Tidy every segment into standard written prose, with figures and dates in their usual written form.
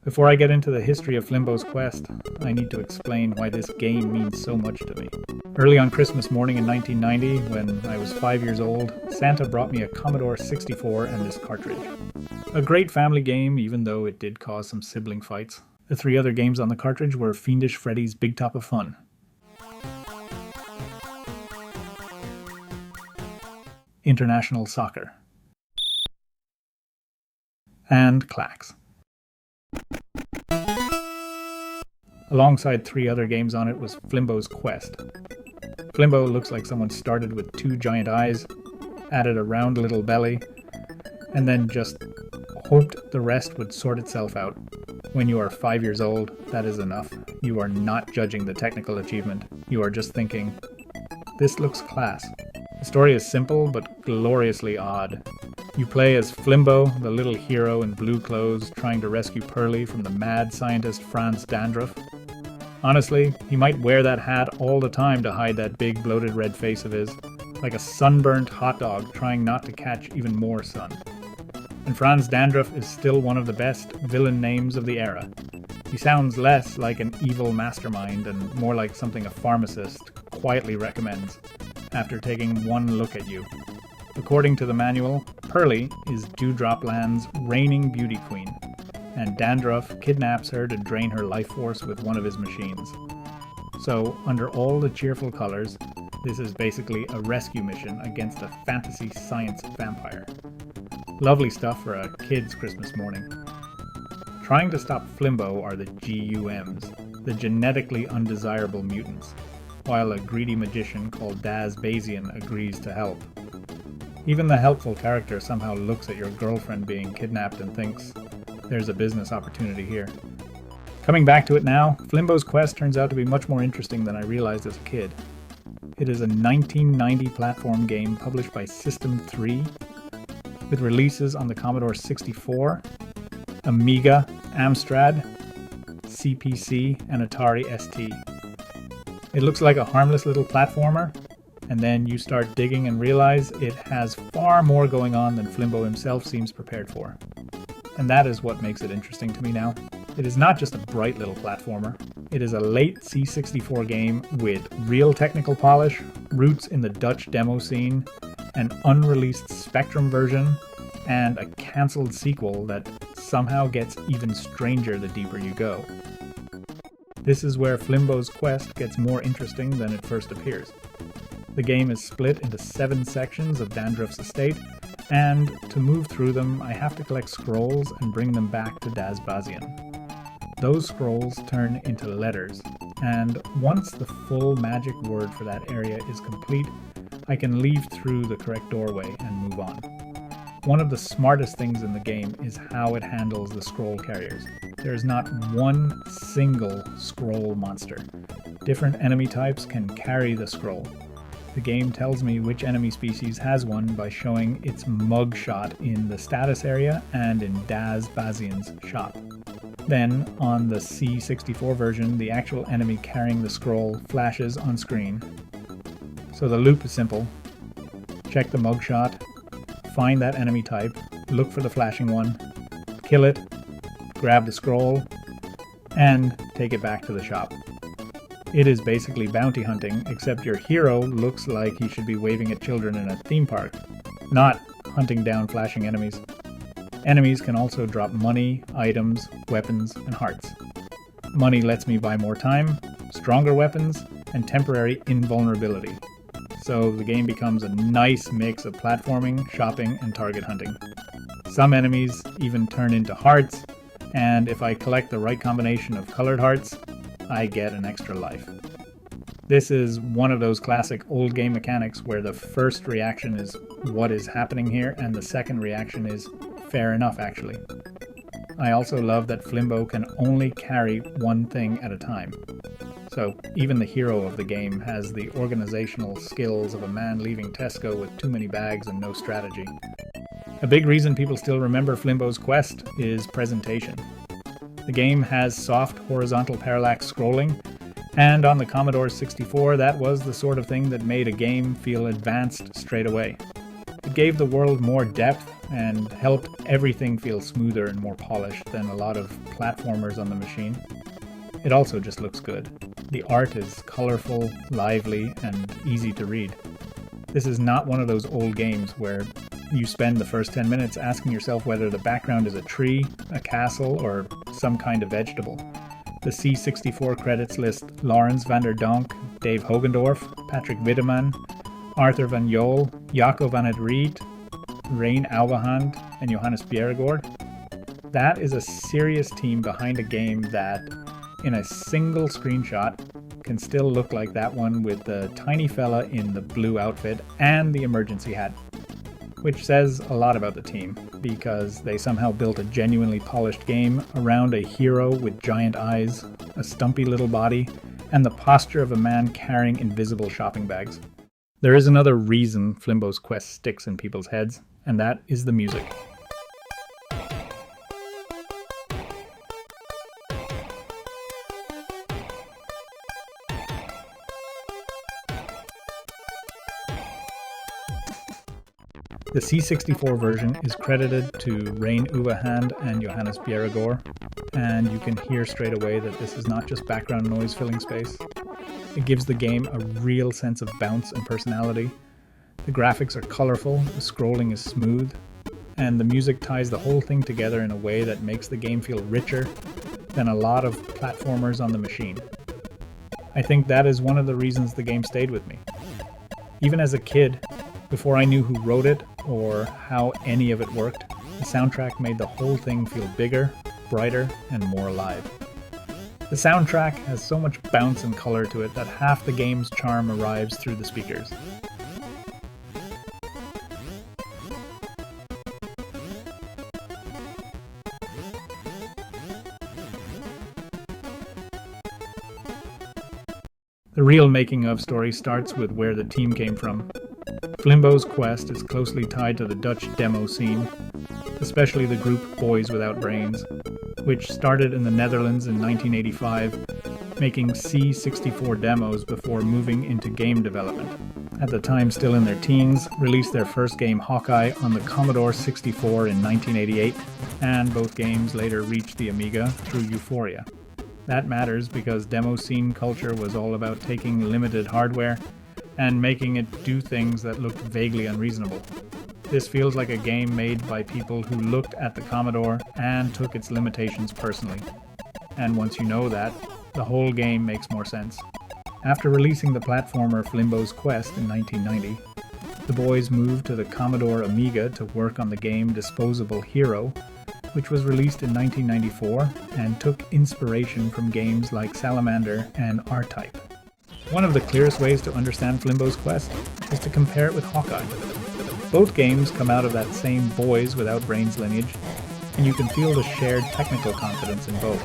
Before I get into the history of Flimbo's quest, I need to explain why this game means so much to me. Early on Christmas morning in 1990, when I was 5 years old, Santa brought me a Commodore 64 and this cartridge. A great family game, even though it did cause some sibling fights. The three other games on the cartridge were Fiendish Freddy's Big Top of Fun, International Soccer, and Clax. Alongside three other games on it was Flimbo's Quest. Flimbo looks like someone started with two giant eyes, added a round little belly, and then just hoped the rest would sort itself out. When you are 5 years old, that is enough. You are not judging the technical achievement. You are just thinking, this looks class. The story is simple but gloriously odd. You play as Flimbo, the little hero in blue clothes trying to rescue Pearly from the mad scientist Franz Dandruff. Honestly, he might wear that hat all the time to hide that big bloated red face of his, like a sunburnt hot dog trying not to catch even more sun. And Franz Dandruff is still one of the best villain names of the era. He sounds less like an evil mastermind and more like something a pharmacist quietly recommends after taking one look at you. According to the manual, Pearly is Dewdropland's reigning beauty queen, and Dandruff kidnaps her to drain her life force with one of his machines. So, under all the cheerful colors, this is basically a rescue mission against a fantasy science vampire. Lovely stuff for a kid's Christmas morning. Trying to stop Flimbo are the GUMs, the genetically undesirable mutants, while a greedy magician called Daz Bazian agrees to help. Even the helpful character somehow looks at your girlfriend being kidnapped and thinks, there's a business opportunity here. Coming back to it now, Flimbo's Quest turns out to be much more interesting than I realized as a kid. It is a 1990 platform game published by System 3, with releases on the Commodore 64, Amiga, Amstrad, CPC, and Atari ST. It looks like a harmless little platformer, and then you start digging and realize it has far more going on than Flimbo himself seems prepared for. And that is what makes it interesting to me now. It is not just a bright little platformer. It is a late C64 game with real technical polish, roots in the Dutch demo scene, an unreleased Spectrum version, and a cancelled sequel that somehow gets even stranger the deeper you go. This is where Flimbo's Quest gets more interesting than it first appears. The game is split into 7 sections of Dandruff's estate, and to move through them I have to collect scrolls and bring them back to Daz Bazian. Those scrolls turn into letters, and once the full magic word for that area is complete, I can leave through the correct doorway and move on. One of the smartest things in the game is how it handles the scroll carriers. There is not one single scroll monster. Different enemy types can carry the scroll. The game tells me which enemy species has one by showing its mugshot in the status area and in Daz Bazian's shop. Then, on the C64 version, the actual enemy carrying the scroll flashes on screen. So the loop is simple. Check the mugshot, find that enemy type, look for the flashing one, kill it, grab the scroll, and take it back to the shop. It is basically bounty hunting, except your hero looks like he should be waving at children in a theme park, not hunting down flashing enemies. Enemies can also drop money, items, weapons, and hearts. Money lets me buy more time, stronger weapons, and temporary invulnerability. So the game becomes a nice mix of platforming, shopping, and target hunting. Some enemies even turn into hearts, and if I collect the right combination of colored hearts, I get an extra life. This is one of those classic old game mechanics where the first reaction is what is happening here, and the second reaction is fair enough actually. I also love that Flimbo can only carry one thing at a time. So even the hero of the game has the organizational skills of a man leaving Tesco with too many bags and no strategy. A big reason people still remember Flimbo's Quest is presentation. The game has soft horizontal parallax scrolling, and on the Commodore 64 that was the sort of thing that made a game feel advanced straight away. It It gave the world more depth and helped everything feel smoother and more polished than a lot of platformers on the machine. It also just looks good. The art is colorful, lively, and easy to read. This is not one of those old games where you spend the first 10 minutes asking yourself whether the background is a tree, a castle, or some kind of vegetable. The C64 credits list Laurens van der Donk, Dave Hogendorf, Patrick Widdeman, Arthur van Jol, Jaco van het Riet, Rein Auwehand, and Johannes Bjerregaard. That is a serious team behind a game that, in a single screenshot, can still look like that one with the tiny fella in the blue outfit and the emergency hat. Which says a lot about the team, because they somehow built a genuinely polished game around a hero with giant eyes, a stumpy little body, and the posture of a man carrying invisible shopping bags. There is another reason Flimbo's Quest sticks in people's heads, and that is the music. The C64 version is credited to Rein Auwehand and Johannes Bjerregaard, and you can hear straight away that this is not just background noise filling space. It gives the game a real sense of bounce and personality. The graphics are colorful, the scrolling is smooth, and the music ties the whole thing together in a way that makes the game feel richer than a lot of platformers on the machine. I think that is one of the reasons the game stayed with me. Even as a kid, before I knew who wrote it or how any of it worked, the soundtrack made the whole thing feel bigger, brighter, and more alive. The soundtrack has so much bounce and color to it that half the game's charm arrives through the speakers. The real making-of story starts with where the team came from. Flimbo's Quest is closely tied to the Dutch demo scene, especially the group Boys Without Brains, which started in the Netherlands in 1985, making C64 demos before moving into game development. At the time still in their teens, released their first game Hawkeye on the Commodore 64 in 1988, and both games later reached the Amiga through Euphoria. That matters because demo scene culture was all about taking limited hardware and making it do things that looked vaguely unreasonable. This feels like a game made by people who looked at the Commodore and took its limitations personally. And once you know that, the whole game makes more sense. After releasing the platformer Flimbo's Quest in 1990, the boys moved to the Commodore Amiga to work on the game Disposable Hero, which was released in 1994 and took inspiration from games like Salamander and R-Type. One of the clearest ways to understand Flimbo's Quest is to compare it with Hawkeye. Both games come out of that same Boys Without Brains lineage, and you can feel the shared technical confidence in both.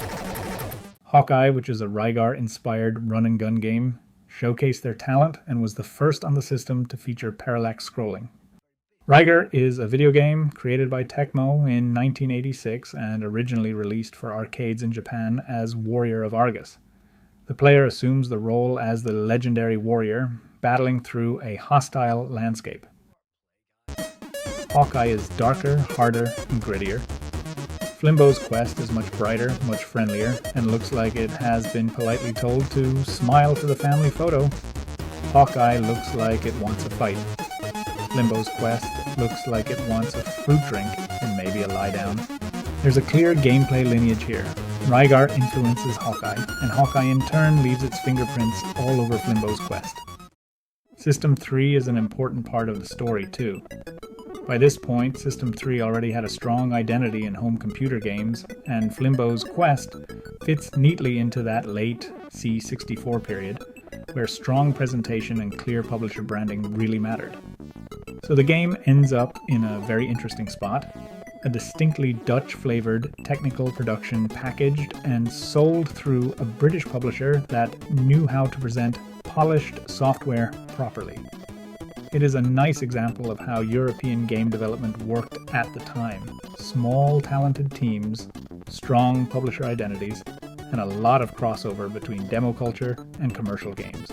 Hawkeye, which is a Rygar-inspired run-and-gun game, showcased their talent and was the first on the system to feature parallax scrolling. Rygar is a video game created by Tecmo in 1986 and originally released for arcades in Japan as Warrior of Argus. The player assumes the role as the legendary warrior, battling through a hostile landscape. Hawkeye is darker, harder, and grittier. Flimbo's Quest is much brighter, much friendlier, and looks like it has been politely told to smile for the family photo. Hawkeye looks like it wants a fight. Flimbo's Quest looks like it wants a fruit drink and maybe a lie down. There's a clear gameplay lineage here. Rygar influences Hawkeye, and Hawkeye in turn leaves its fingerprints all over Flimbo's Quest. System 3 is an important part of the story too. By this point, System 3 already had a strong identity in home computer games, and Flimbo's Quest fits neatly into that late C64 period, where strong presentation and clear publisher branding really mattered. So the game ends up in a very interesting spot. A distinctly Dutch-flavored technical production packaged and sold through a British publisher that knew how to present polished software properly. It is a nice example of how European game development worked at the time. Small, talented teams, strong publisher identities, and a lot of crossover between demo culture and commercial games.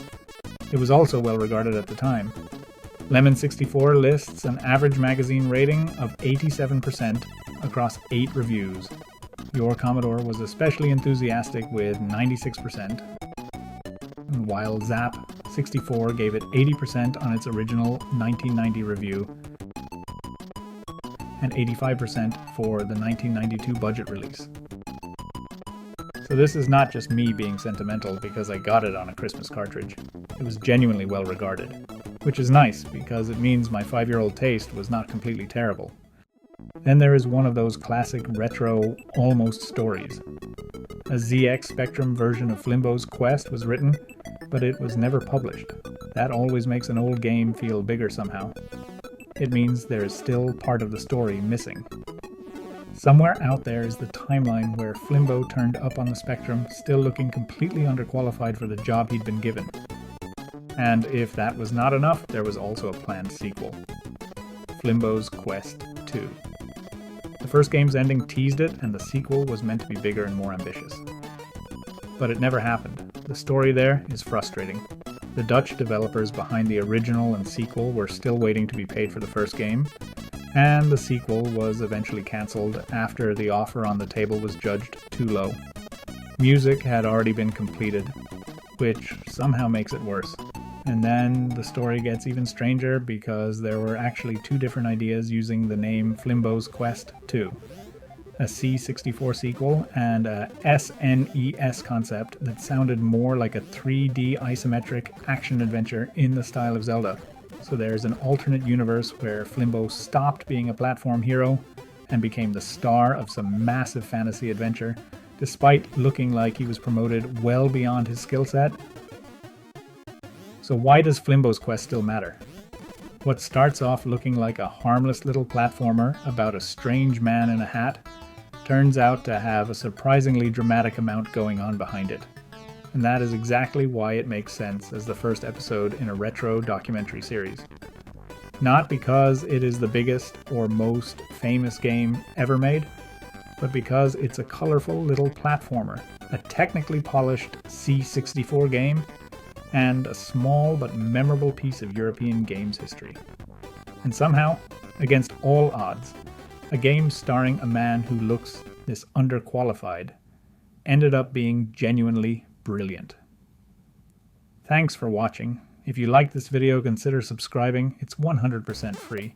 It was also well regarded at the time. Lemon64 lists an average magazine rating of 87% across 8 reviews. Your Commodore was especially enthusiastic with 96%, while Zap64 gave it 80% on its original 1990 review and 85% for the 1992 budget release. So this is not just me being sentimental because I got it on a Christmas cartridge. It was genuinely well regarded, which is nice because it means my 5-year-old taste was not completely terrible. Then there is one of those classic retro almost stories. A ZX Spectrum version of Flimbo's Quest was written, but it was never published. That always makes an old game feel bigger somehow. It means there is still part of the story missing. Somewhere out there is the timeline where Flimbo turned up on the Spectrum, still looking completely underqualified for the job he'd been given. And if that was not enough, there was also a planned sequel, Flimbo's Quest 2. The first game's ending teased it, and the sequel was meant to be bigger and more ambitious. But it never happened. The story there is frustrating. The Dutch developers behind the original and sequel were still waiting to be paid for the first game, and the sequel was eventually cancelled after the offer on the table was judged too low. Music had already been completed, which somehow makes it worse. And then the story gets even stranger because there were actually 2 different ideas using the name Flimbo's Quest 2. A C64 sequel and a SNES concept that sounded more like a 3D isometric action-adventure in the style of Zelda. So there's an alternate universe where Flimbo stopped being a platform hero and became the star of some massive fantasy adventure, despite looking like he was promoted well beyond his skill set. So why does Flimbo's Quest still matter? What starts off looking like a harmless little platformer about a strange man in a hat turns out to have a surprisingly dramatic amount going on behind it. And that is exactly why it makes sense as the first episode in a retro documentary series. Not because it is the biggest or most famous game ever made, but because it's a colorful little platformer, a technically polished C64 game, and a small but memorable piece of European games history. And somehow, against all odds, a game starring a man who looks this underqualified ended up being genuinely brilliant. Thanks for watching. If you liked this video, consider subscribing. It's 100% free.